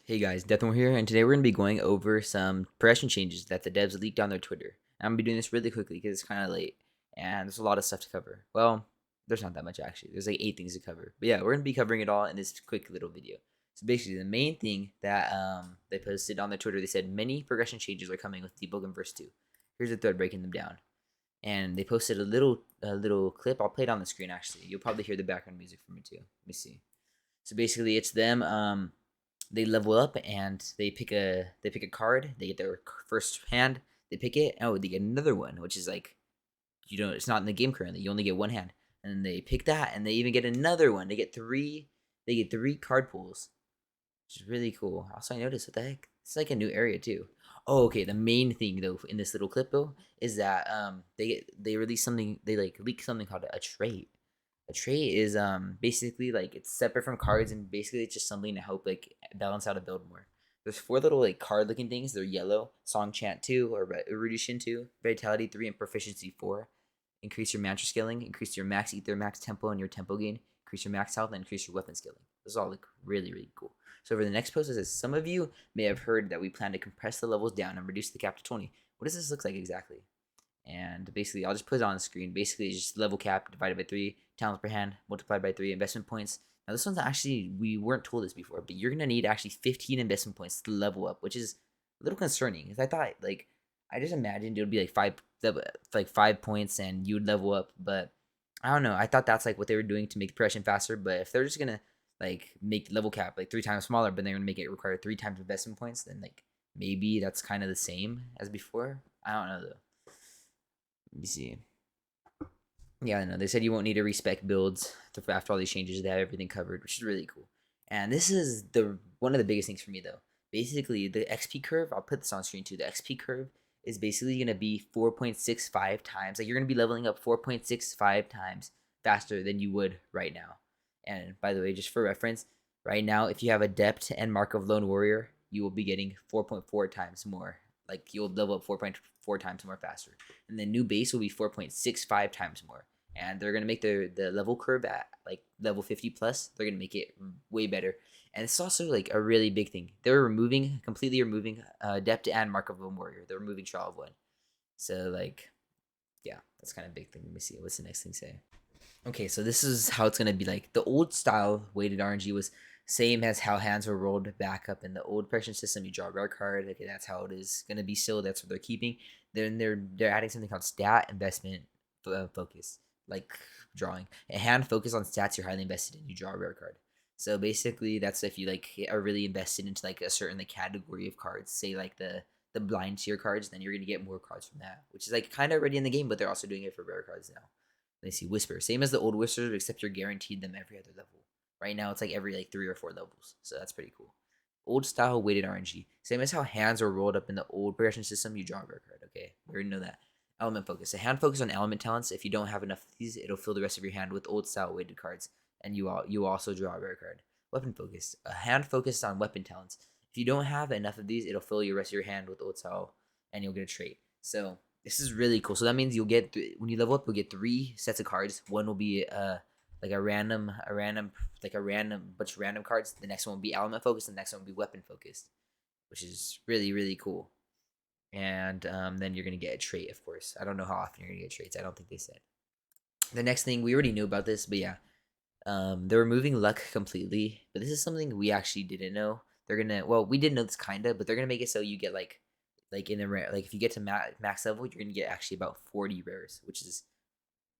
Hey guys, Deathwarrant here, and today we're going to be going over some progression changes that the devs leaked on their Twitter. I'm going to be doing this really quickly because it's kind of late, and there's a lot of stuff to cover. Well, there's not that much actually. There's like 8 things to cover. But yeah, we're going to be covering it all in this quick little video. So basically, the main thing that they posted on their Twitter, they said many progression changes are coming with Deepwoken verse 2. Here's a thread breaking them down. And they posted a little clip. I'll play it on the screen actually. You'll probably hear the background music from it too. Let me see. So basically, it's them they level up and they pick a card. They get their first hand. They pick it. Oh, they get another one, which is like it's not in the game currently. You only get one hand, and then they pick that, and they even get another one. They get three. They get three card pulls, which is really cool. Also, I noticed what the heck. It's like a new area too. Oh, okay. The main thing though in this little clip though is that they release something. They like leak something called a trait. A trait is basically like it's separate from cards, and basically it's just something to help like balance out a build more. There's 4 little like card looking things. They're yellow. Song chant 2 or erudition 2, vitality 3, and proficiency 4. Increase your mantra scaling, increase your max ether, max tempo, and your tempo gain. Increase your max health, and increase your weapon scaling. Those all look really really cool. So for the next post, it says some of you may have heard that we plan to compress the levels down and reduce the cap to 20. What does this look like exactly? And basically, I'll just put it on the screen. Basically, it's just level cap divided by 3, talents per hand multiplied by 3, investment points. Now, this one's actually, we weren't told this before, but you're going to need actually 15 investment points to level up, which is a little concerning. Because I thought, like, I just imagined it would be like 5 points and you would level up. But I don't know. I thought that's like what they were doing to make the progression faster. But if they're just going to, like, make level cap like 3 times smaller, but they're going to make it require 3 times investment points, then, like, maybe that's kind of the same as before. I don't know, though. Let me see. Yeah, I know. They said you won't need to respec builds after all these changes. They have everything covered, which is really cool. And this is the one of the biggest things for me though. Basically, the XP curve. I'll put this on screen too. The XP curve is basically gonna be 4.65 times. Like you're gonna be leveling up 4.65 times faster than you would right now. And by the way, just for reference, right now, if you have Adept and Mark of Lone Warrior, you will be getting 4.4 times more. Like you'll level up 4.4 times more faster, and the new base will be 4.65 times more. And they're gonna make the level curve at like level 50 plus. They're gonna make it way better. And it's also like a really big thing. They're completely removing Adept and Mark of Lone Warrior. They're removing Trial of One. So like, yeah, that's kind of a big thing. Let me see. What's the next thing say? Okay, so this is how it's gonna be like. The old style weighted RNG was same as how hands were rolled back up in the old prediction system. You draw a rare card. Okay, that's how it is gonna be still. That's what they're keeping. Then they're adding something called stat investment focus, like drawing. A hand focus on stats you're highly invested in. You draw a rare card. So basically, that's if you like are really invested into like a certain like category of cards. Say like the blind tier cards, then you're gonna get more cards from that, which is like kind of already in the game, but they're also doing it for rare cards now. They see Whisper, same as the old Whispers, except you're guaranteed them every other level. Right now, it's like every like 3 or 4 levels, so that's pretty cool. Old style weighted RNG, same as how hands are rolled up in the old progression system. You draw a rare card. Okay, we already know that. Element focus, a hand focus on element talents. If you don't have enough of these, it'll fill the rest of your hand with old style weighted cards, and you also draw a rare card. Weapon focus, a hand focused on weapon talents. If you don't have enough of these, it'll fill your rest of your hand with old style, and you'll get a trait. So this is really cool. So that means you'll get when you level up, you'll get 3 sets of cards. One will be like a random bunch of random cards. The next one will be element focused. The next one will be weapon focused, which is really really cool. And then you're gonna get a trait, of course. I don't know how often you're gonna get traits. I don't think they said. The next thing we already knew about this, but yeah, they're removing luck completely. But this is something we actually didn't know. They're gonna we did know this kinda, but they're gonna make it so you get like in a rare, like if you get to max level, you're gonna get actually about 40 rares, which is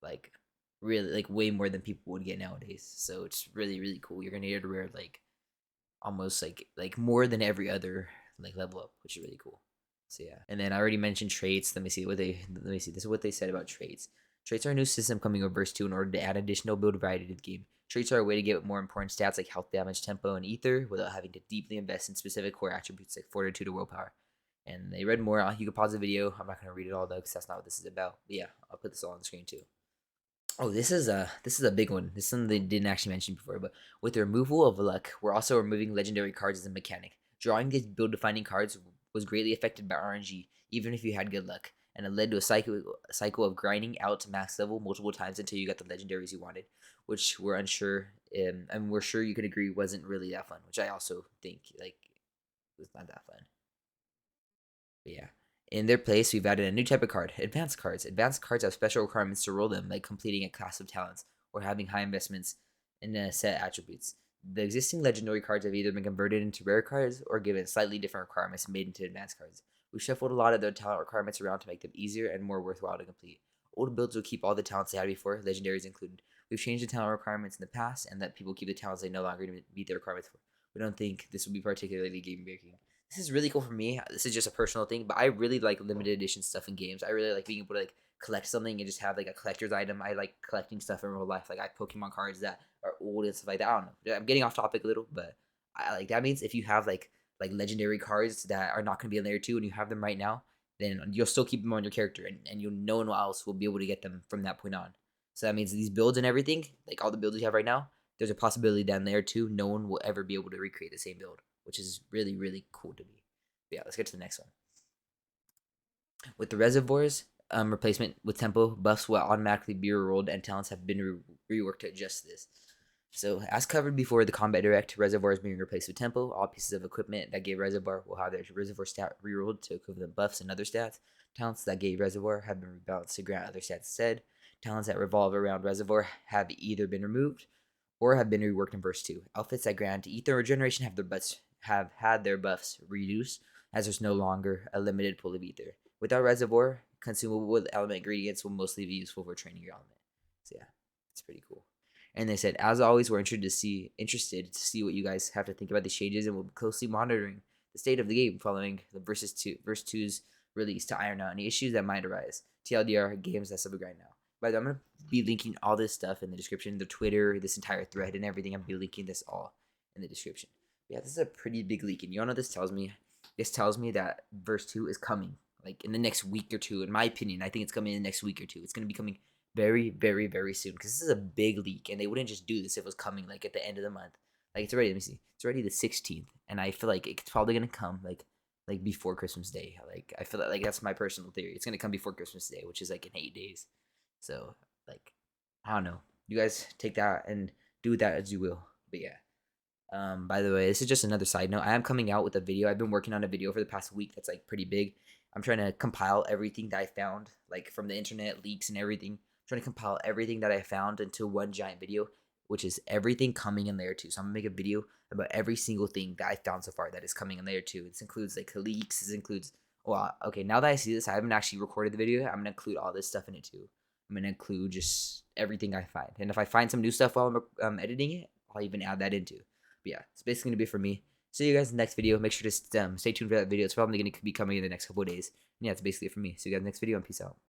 like really like way more than people would get nowadays. So it's really really cool. You're gonna get a rare like almost like more than every other like level up, which is really cool. So yeah, and then I already mentioned traits. Let me see. This is what they said about traits. Traits are a new system coming with verse 2 in order to add additional build variety to the game. Traits are a way to get more important stats like health, damage, tempo, and ether without having to deeply invest in specific core attributes like fortitude or willpower. And they read more. You can pause the video. I'm not gonna read it all though, because that's not what this is about. But yeah, I'll put this all on the screen too. Oh, this is a big one. This is something they didn't actually mention before. But with the removal of luck, we're also removing legendary cards as a mechanic. Drawing these build defining cards was greatly affected by RNG, even if you had good luck, and it led to a cycle of grinding out to max level multiple times until you got the legendaries you wanted, which we're unsure. And we're sure you could agree wasn't really that fun. Which I also think like It's not that fun. But yeah. In their place, we've added a new type of card, advanced cards. Advanced cards have special requirements to roll them, like completing a class of talents or having high investments in set attributes. The existing legendary cards have either been converted into rare cards or given slightly different requirements and made into advanced cards. We shuffled a lot of their talent requirements around to make them easier and more worthwhile to complete. Old builds will keep all the talents they had before, legendaries included. We've changed the talent requirements in the past and let people keep the talents they no longer meet their requirements for. We don't think this will be particularly game breaking. This is really cool for me. This is just a personal thing, but I really like limited edition stuff in games. I really like being able to like collect something and just have like a collector's item. I like collecting stuff in real life. Like I have Pokemon cards that are old and stuff like that. I don't know. I'm getting off topic a little, but I like that means if you have like legendary cards that are not going to be in layer 2 and you have them right now, then you'll still keep them on your character and you'll no one else will be able to get them from that point on. So that means these builds and everything, like all the builds you have right now, there's a possibility down there too. No one will ever be able to recreate the same build, which is really, really cool to me. But yeah, let's get to the next one. With the reservoirs, replacement with tempo, buffs will automatically be rerolled, and talents have been reworked to adjust this. So, as covered before the Combat Direct, Reservoir is being replaced with Tempo. All pieces of equipment that gave Reservoir will have their Reservoir stat rerolled to equivalent buffs and other stats. Talents that gave Reservoir have been rebalanced to grant other stats instead. Talents that revolve around Reservoir have either been removed or have been reworked in verse 2. Outfits that grant Ether Regeneration have had their buffs reduced, as there's no longer a limited pool of Ether. Without Reservoir, consumable element ingredients will mostly be useful for training your element. So yeah, it's pretty cool. And they said, as always, we're interested to see what you guys have to think about these changes, and we'll be closely monitoring the state of the game following the verse 2's release to iron out any issues that might arise. TLDR, games that's up right now. By the way, I'm gonna be linking all this stuff in the description, the Twitter, this entire thread, and everything. I'm gonna be linking this all in the description. But yeah, this is a pretty big leak, and you all know this tells me. This tells me that verse 2 is coming, like in the next week or two. In my opinion, I think it's coming in the next week or two. It's gonna be coming very, very, very soon, because this is a big leak, and they wouldn't just do this if it was coming like at the end of the month. Like it's already, let me see, it's already the 16th, and I feel like it's probably gonna come like before Christmas Day. Like I feel like that's my personal theory. It's gonna come before Christmas Day, which is like in 8 days. So like I don't know. You guys take that and do that as you will. But yeah. By the way, this is just another side note. I am coming out with a video. I've been working on a video for the past week that's like pretty big. I'm trying to compile everything that I found, like from the internet leaks and everything. I'm trying to compile everything that I found into one giant video, which is everything coming in layer 2. So I'm gonna make a video about every single thing that I found so far that is coming in layer 2. This includes like leaks. This includes okay. Now that I see this, I haven't actually recorded the video. I'm gonna include all this stuff in it too. I'm gonna include just everything I find, and if I find some new stuff while I'm editing it, I'll even add that into. But yeah, it's basically gonna be for me. See you guys in the next video. Make sure to stay tuned for that video. It's probably gonna be coming in the next couple of days. And yeah, it's basically it for me. See you guys in the next video, and peace out.